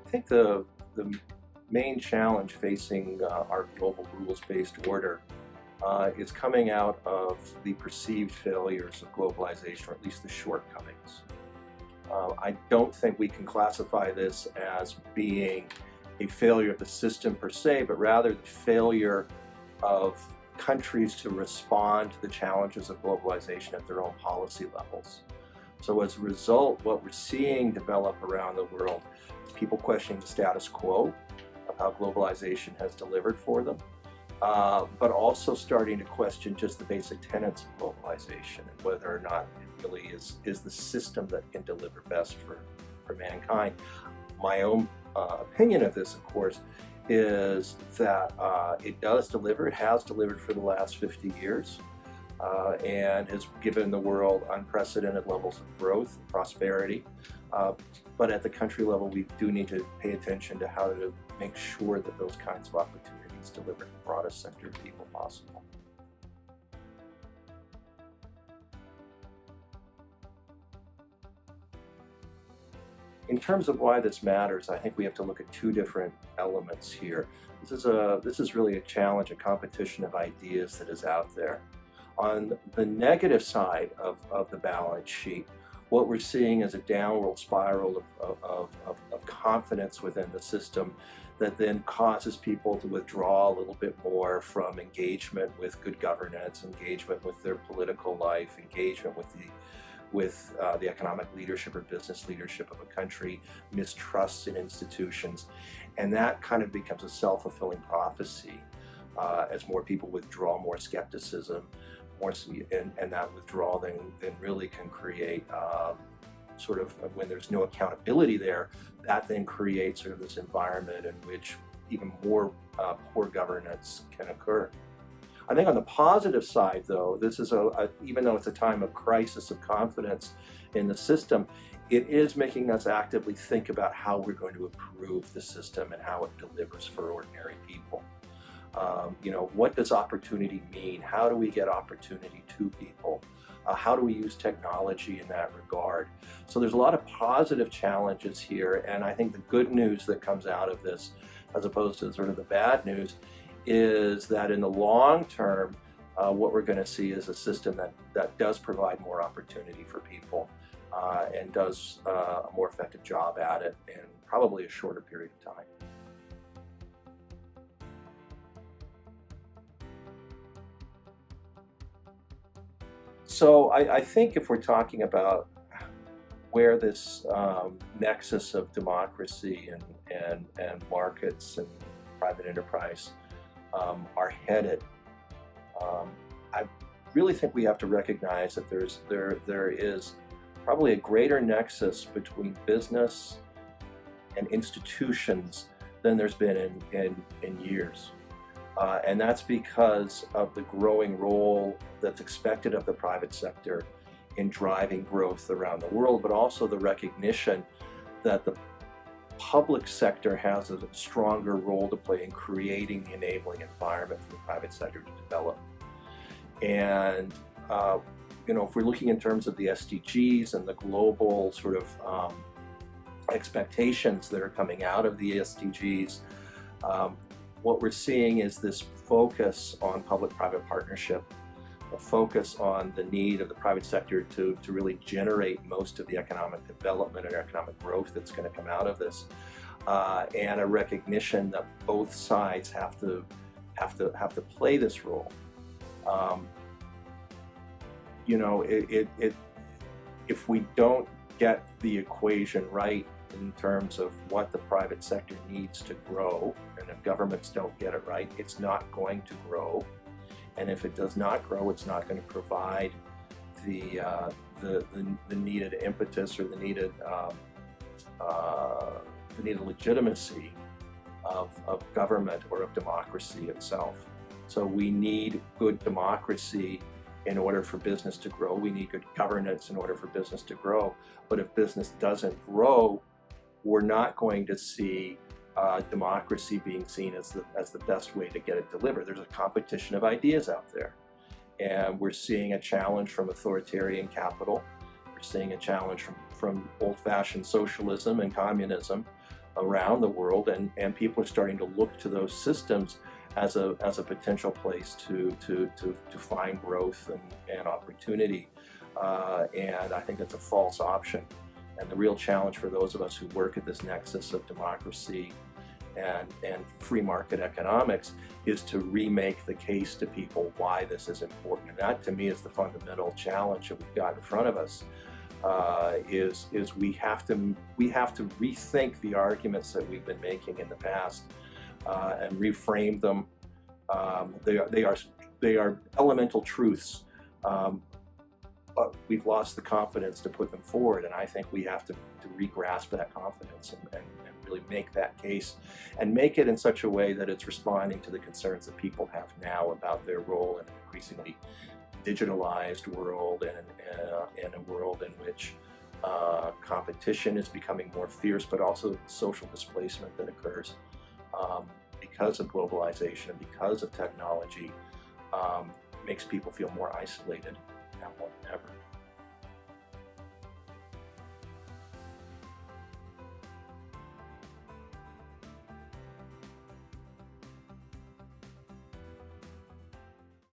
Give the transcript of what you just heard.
think the main challenge facing our global rules-based order is coming out of the perceived failures of globalization, or at least the shortcomings. I don't think we can classify this as being a failure of the system per se, but rather the failure of countries to respond to the challenges of globalization at their own policy levels. So as a result, what we're seeing develop around the world is people questioning the status quo of how globalization has delivered for them, but also starting to question just the basic tenets of globalization and whether or not it really is the system that can deliver best for mankind. My own opinion of this, of course, is that it does deliver. It has delivered for the last 50 years and has given the world unprecedented levels of growth, prosperity. But at the country level, we do need to pay attention to how to make sure that those kinds of opportunities deliver to the broadest sector of people possible. In terms of why this matters, I think we have to look at two different elements here. This is really a challenge, a competition of ideas that is out there. On the negative side of the balance sheet, what we're seeing is a downward spiral of confidence within the system that then causes people to withdraw a little bit more from engagement with good governance, engagement with their political life, engagement with the economic leadership or business leadership of a country, mistrust in institutions, and that kind of becomes a self-fulfilling prophecy as more people withdraw, more skepticism, and that withdrawal then really can create sort of, when there's no accountability there, that then creates sort of this environment in which even more poor governance can occur. I think on the positive side, though, this is even though it's a time of crisis of confidence in the system, it is making us actively think about how we're going to improve the system and how it delivers for ordinary people. What does opportunity mean? How do we get opportunity to people? How do we use technology in that regard? So there's a lot of positive challenges here, and I think the good news that comes out of this, as opposed to sort of the bad news, is that in the long term, what we're going to see is a system that does provide more opportunity for people and does a more effective job at it in probably a shorter period of time. So I think if we're talking about where this nexus of democracy and markets and private enterprise are headed, I really think we have to recognize that there is probably a greater nexus between business and institutions than there's been in years. And that's because of the growing role that's expected of the private sector in driving growth around the world, but also the recognition that the public sector has a stronger role to play in creating the enabling environment for the private sector to develop. And if we're looking in terms of the SDGs and the global sort of expectations that are coming out of the SDGs, what we're seeing is this focus on public-private partnership, a focus on the need of the private sector to really generate most of the economic development and economic growth that's going to come out of this, and a recognition that both sides have to play this role. If we don't get the equation right in terms of what the private sector needs to grow, and if governments don't get it right, it's not going to grow. And if it does not grow, it's not going to provide the needed impetus or the needed legitimacy of government or of democracy itself. So we need good democracy in order for business to grow. We need good governance in order for business to grow. But if business doesn't grow, we're not going to see democracy being seen as the best way to get it delivered. There's a competition of ideas out there. And we're seeing a challenge from authoritarian capital. We're seeing a challenge from old-fashioned socialism and communism. around the world, and people are starting to look to those systems as a potential place to find growth and opportunity. And I think that's a false option. And the real challenge for those of us who work at this nexus of democracy and free market economics is to remake the case to people why this is important. And that, to me, is the fundamental challenge that we've got in front of us. Is we have to rethink the arguments that we've been making in the past and reframe them. They are elemental truths, but we've lost the confidence to put them forward. And I think we have to re-grasp that confidence and really make that case, and make it in such a way that it's responding to the concerns that people have now about their role in an increasingly digitalized world, and in a world in which competition is becoming more fierce, but also social displacement that occurs because of globalization and because of technology makes people feel more isolated now more than ever.